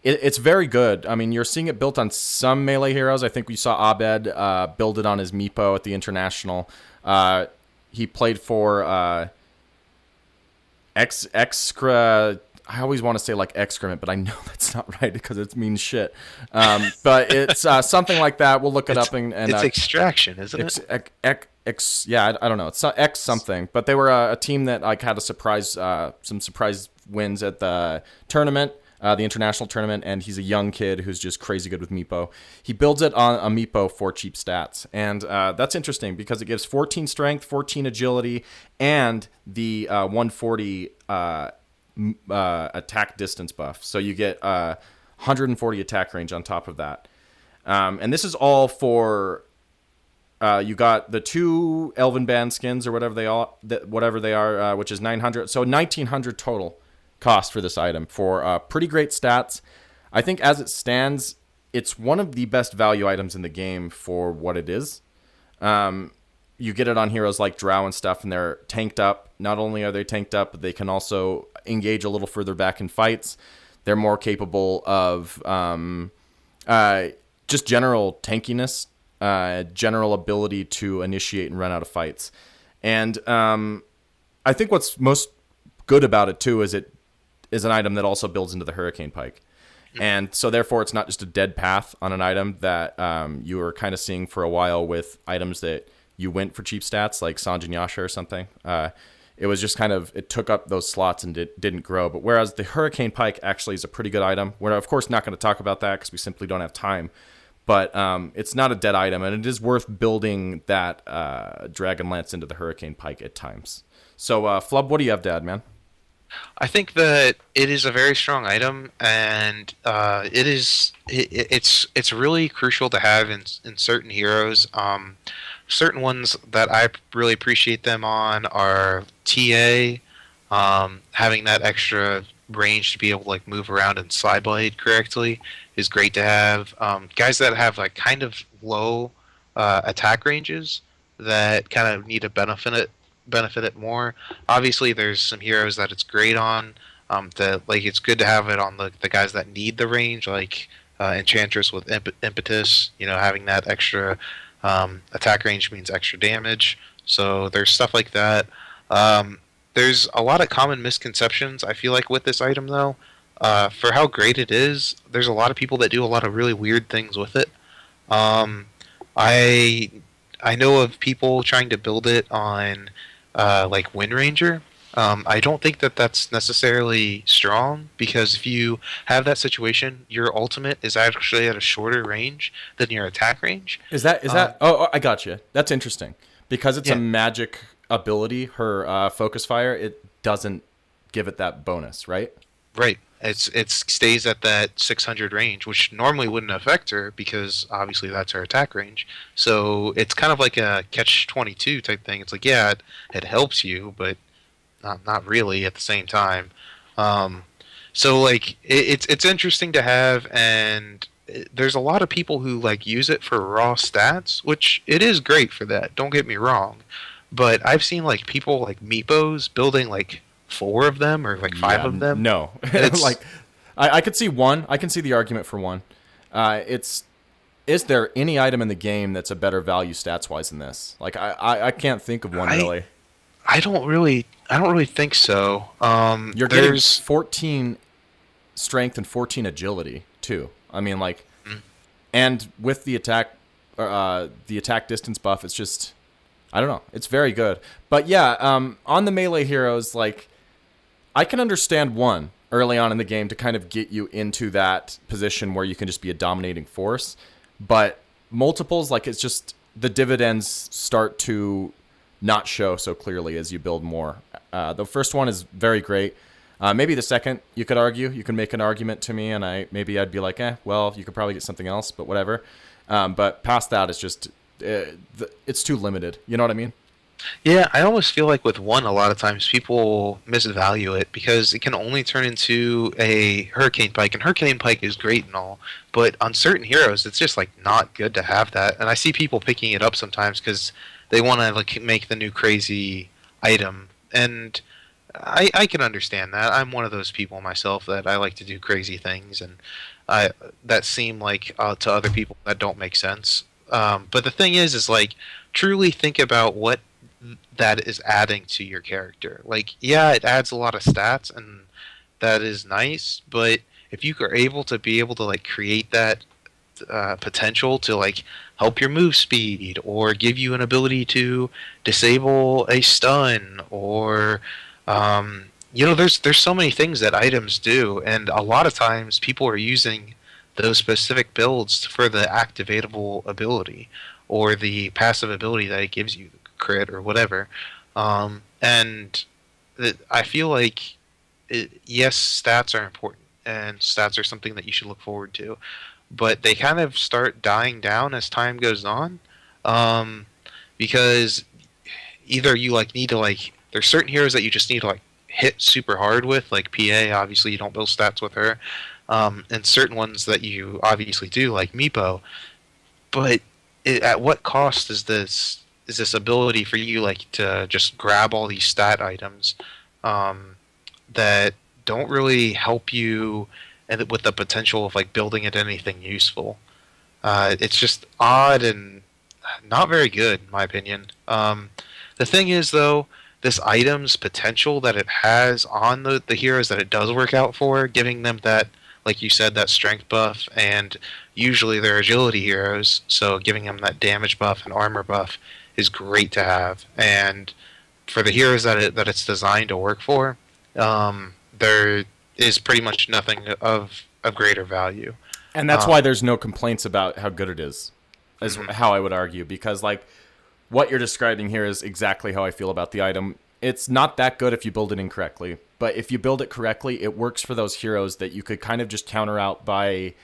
it's very good. I mean, you're seeing it built on some melee heroes. I think we saw Abed build it on his Meepo at the International. He played for... Excra. I always want to say like excrement, but I know that's not right because it means shit. But it's something like that. We'll look it up and it's extraction, isn't it? Yeah, I don't know. It's X something. But they were a team that like had a surprise, some surprise wins at the tournament, the international tournament, and he's a young kid who's just crazy good with Meepo. He builds it on a Meepo for cheap stats, and that's interesting because it gives 14 strength, 14 agility, and the 140 attack distance buff. So you get 140 attack range on top of that. And this is all for you got the 2 Elven Band skins or whatever they are, which is 900. So 1900 total cost for this item for pretty great stats. I think as it stands, it's one of the best value items in the game for what it is. You get it on heroes like Drow and stuff, and they're tanked up. Not only are they tanked up, but they can also engage a little further back in fights. They're more capable of just general tankiness, general ability to initiate and run out of fights. And I think what's most good about it, too, is it is an item that also builds into the Hurricane Pike. And so therefore it's not just a dead path on an item that you were kind of seeing for a while with items that you went for cheap stats like Sanjin Yasha or something. It was just kind of, it took up those slots and didn't grow. But whereas the Hurricane Pike actually is a pretty good item, we're of course not going to talk about that because we simply don't have time. But it's not a dead item, and it is worth building that Dragonlance into the Hurricane Pike at times. So Flub, what do you have to add, man? I think that it is a very strong item, and it's really crucial to have in certain heroes. Certain ones that I really appreciate them on are TA, having that extra range to be able to like move around and slide blade correctly is great to have. Guys that have like kind of low attack ranges that kind of need to benefit it more. Obviously, there's some heroes that it's great on. That like it's good to have it on the guys that need the range, like Enchantress with Impetus. You know, having that extra attack range means extra damage. So there's stuff like that. There's a lot of common misconceptions, I feel like, with this item, though. For how great it is, there's a lot of people that do a lot of really weird things with it. I know of people trying to build it on like Wind Ranger. I don't think that that's necessarily strong, because if you have that situation, your ultimate is actually at a shorter range than your attack range. Is that? Oh, I got you. That's interesting, because it's a magic ability. Her focus fire, it doesn't give it that bonus, right? Right. It stays at that 600 range, which normally wouldn't affect her because obviously that's her attack range. So it's kind of like a catch-22 type thing. It's like, yeah, it helps you, but not really at the same time. Um, so like it's interesting to have, and there's a lot of people who like use it for raw stats, which it is great for that. Don't get me wrong, but I've seen like people like Meepos building like four of them or like five Yeah, of them. no. It's Like, I could see one. I can see the argument for one. It's is there any item in the game that's a better value stats wise than this? Like, I can't think of one really. I don't really think so. You're getting There's 14 strength and 14 agility too. I mean, like, Mm. and with the attack distance buff, it's just, I don't know. It's very good. But yeah, on the melee heroes, like, I can understand one early on in the game to kind of get you into that position where you can just be a dominating force. But multiples, like, it's just the dividends start to not show so clearly as you build more. The first one is very great. Maybe the second, you could argue. You can make an argument to me, and I'd be like, well, you could probably get something else, but whatever. But past that, it's just, it's too limited. You know what I mean? Yeah, I almost feel like with one, a lot of times people misvalue it because it can only turn into a Hurricane Pike, and Hurricane Pike is great and all, but on certain heroes, it's just like not good to have that. And I see people picking it up sometimes because they want to like make the new crazy item, and I can understand that. I'm one of those people myself that I like to do crazy things, and that seem like to other people that don't make sense. But the thing is like truly think about what that is adding to your character. Like, yeah, it adds a lot of stats, and that is nice. But if you are able to like create that potential to like help your move speed, or give you an ability to disable a stun, or there's so many things that items do, and a lot of times people are using those specific builds for the activatable ability or the passive ability that it gives you, crit or whatever. I feel like yes, stats are important, and stats are something that you should look forward to, but they kind of start dying down as time goes on, because either you like need to like there's certain heroes that you just need to like hit super hard with, like PA. Obviously, you don't build stats with her, and certain ones that you obviously do, like Meepo. But at what cost is this ability for you like to just grab all these stat items that don't really help you, and with the potential of like building into anything useful? It's just odd and not very good, in my opinion. The thing is, though, this item's potential that it has on the heroes that it does work out for, giving them that, like you said, that strength buff, and usually they're agility heroes, so giving them that damage buff and armor buff is great to have. And for the heroes that it's designed to work for, there is pretty much nothing of greater value. And that's why there's no complaints about how good it is how I would argue, because like what you're describing here is exactly how I feel about the item. It's not that good if you build it incorrectly, but if you build it correctly, it works for those heroes that you could kind of just counter out by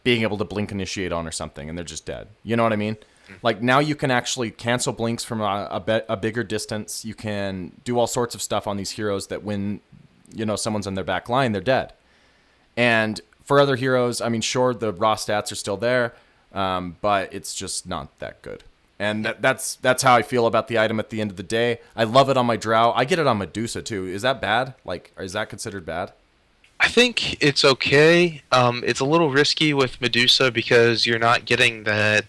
being able to blink initiate on or something, and they're just dead. You know what I mean? Like, now you can actually cancel blinks from a bigger distance. You can do all sorts of stuff on these heroes that when, someone's on their back line, they're dead. And for other heroes, I mean, sure, the raw stats are still there, but it's just not that good. And that's how I feel about the item at the end of the day. I love it on my Drow. I get it on Medusa, too. Is that bad? Like, is that considered bad? I think it's okay. It's a little risky with Medusa because you're not getting that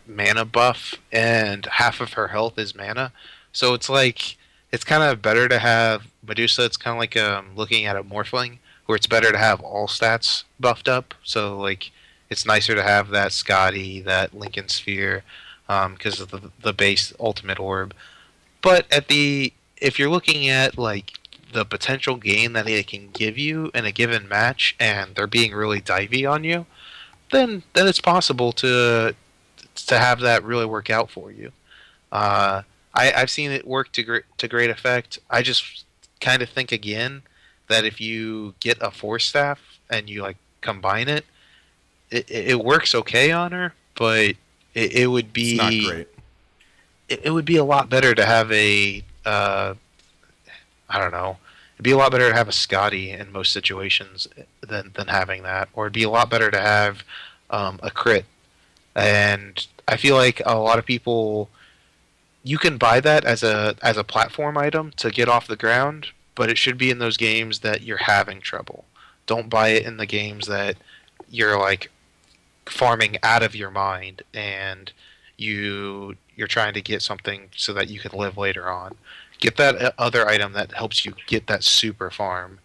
mana buff, and half of her health is mana. So it's like, it's kind of better to have Medusa. It's kind of like looking at a Morphling, where it's better to have all stats buffed up. So like, it's nicer to have that Scotty, that Lincoln Sphere, because of the base ultimate orb. But if you're looking at like the potential gain that it can give you in a given match, and they're being really divey on you, then it's possible to have that really work out for you. I've seen it work to great effect. I just kind of think again that if you get a Force Staff and you like combine it works okay on her, but it would be It's not great. It would be a lot better to have a I don't know. It'd be a lot better to have a Scotty in most situations than having that, or it'd be a lot better to have a crit. And I feel like a lot of people, you can buy that as a platform item to get off the ground, but it should be in those games that you're having trouble. Don't buy it in the games that you're like farming out of your mind and you're trying to get something so that you can live later on. Get that other item that helps you get that super farm.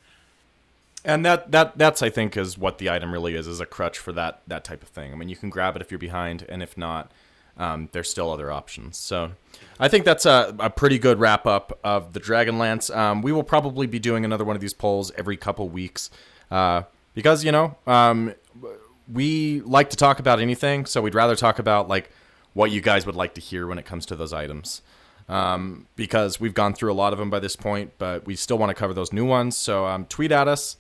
And that's I think is what the item really is a crutch for that type of thing. I mean, you can grab it if you're behind, and if not, there's still other options. So I think that's a pretty good wrap up of the Dragonlance. We will probably be doing another one of these polls every couple weeks because, we like to talk about anything, so we'd rather talk about like what you guys would like to hear when it comes to those items. Because we've gone through a lot of them by this point, but we still want to cover those new ones. So tweet at us,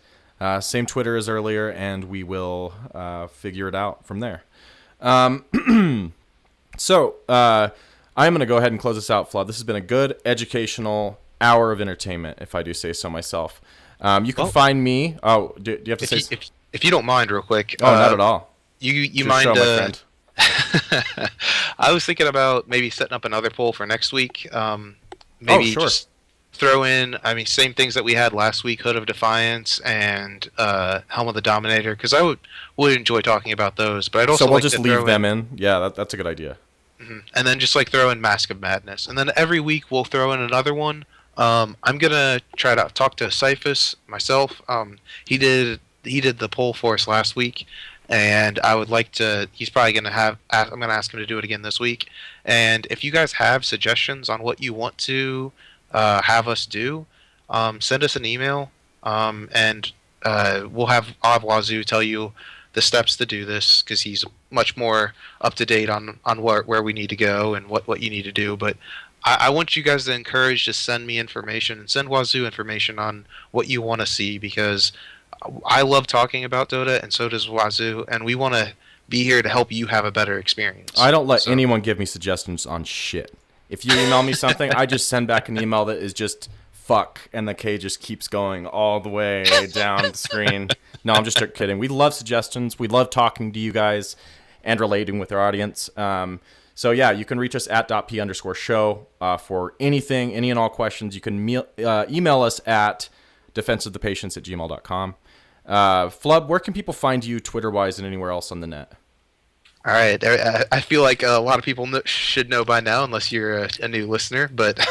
same Twitter as earlier, and we will figure it out from there. So I'm going to go ahead and close this out, Flood. This has been a good educational hour of entertainment, if I do say so myself. You can find me. Oh, do you have to say? If you don't mind, real quick. Oh, not at all. You mind? Show, my friend. I was thinking about maybe setting up another poll for next week. Maybe sure. Just throw in, same things that we had last week, Hood of Defiance and Helm of the Dominator, because I would enjoy talking about those. But I'd also so we'll like just to leave throw them in. Yeah, that's a good idea. Mm-hmm. And then just like throw in Mask of Madness, and then every week we'll throw in another one. I'm gonna try to talk to Cyphus myself. He did the poll for us last week. And I would like to. He's probably going to have. I'm going to ask him to do it again this week. And if you guys have suggestions on what you want to have us do, send us an email. And I'll have Wazoo tell you the steps to do this, because he's much more up to date on where we need to go and what you need to do. But I want you guys to encourage to send me information and send Wazoo information on what you want to see, because I love talking about Dota, and so does Wazoo, and we want to be here to help you have a better experience. I don't let anyone give me suggestions on shit. If you email me something, I just send back an email that is just fuck, and the K just keeps going all the way down the screen. No, I'm just kidding. We love suggestions. We love talking to you guys and relating with our audience. So yeah, you can reach us at .p_show for anything, any and all questions. You can email us at defenseofthepatients@gmail.com. Flub, where can people find you Twitter-wise and anywhere else on the net? All right. I feel like a lot of people should know by now, unless you're a new listener. But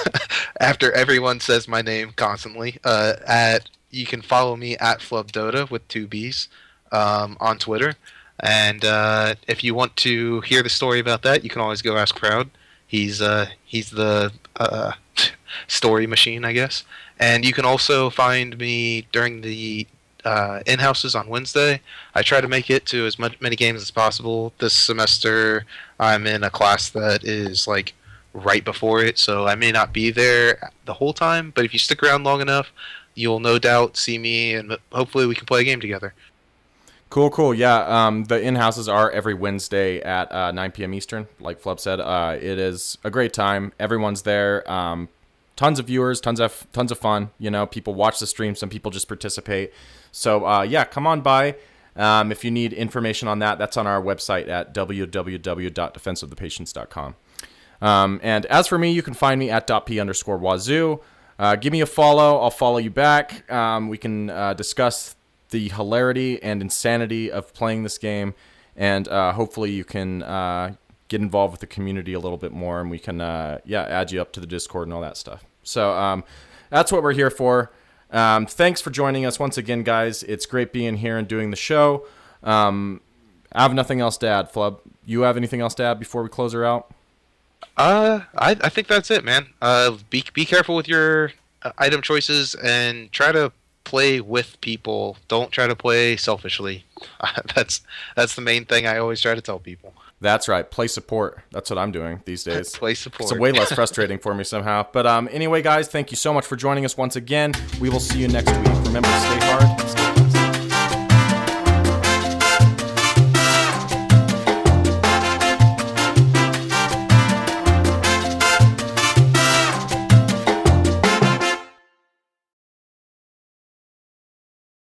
after everyone says my name constantly, you can follow me at FlubDota with 2 B's on Twitter. And if you want to hear the story about that, you can always go ask Proud. He's the story machine, I guess. And you can also find me during the in-houses on Wednesday. I try to make it to as many games as possible. This semester, I'm in a class that is like right before it, so I may not be there the whole time. But if you stick around long enough, you'll no doubt see me, and hopefully we can play a game together. Cool. Yeah, the in-houses are every Wednesday at 9 p.m. Eastern. Like Flub said, it is a great time. Everyone's there. Tons of viewers, tons of fun. People watch the stream. Some people just participate. So yeah, come on by. If you need information on that, that's on our website at www.defenseofthepatients.com. And as for me, you can find me at .p_wazoo. Give me a follow. I'll follow you back. We can discuss the hilarity and insanity of playing this game, and hopefully you can get involved with the community a little bit more, and we can add you up to the Discord and all that stuff. So that's what we're here for. Thanks for joining us once again, guys. It's great being here and doing the show. I have nothing else to add, Flub. You have anything else to add before we close her out? I think that's it, man. Be careful with your item choices and try to play with people. Don't try to play selfishly. That's the main thing I always try to tell people. That's right. Play support. That's what I'm doing these days. Play support. It's way less frustrating for me somehow. But anyway, guys, thank you so much for joining us once again. We will see you next week. Remember to stay hard, stay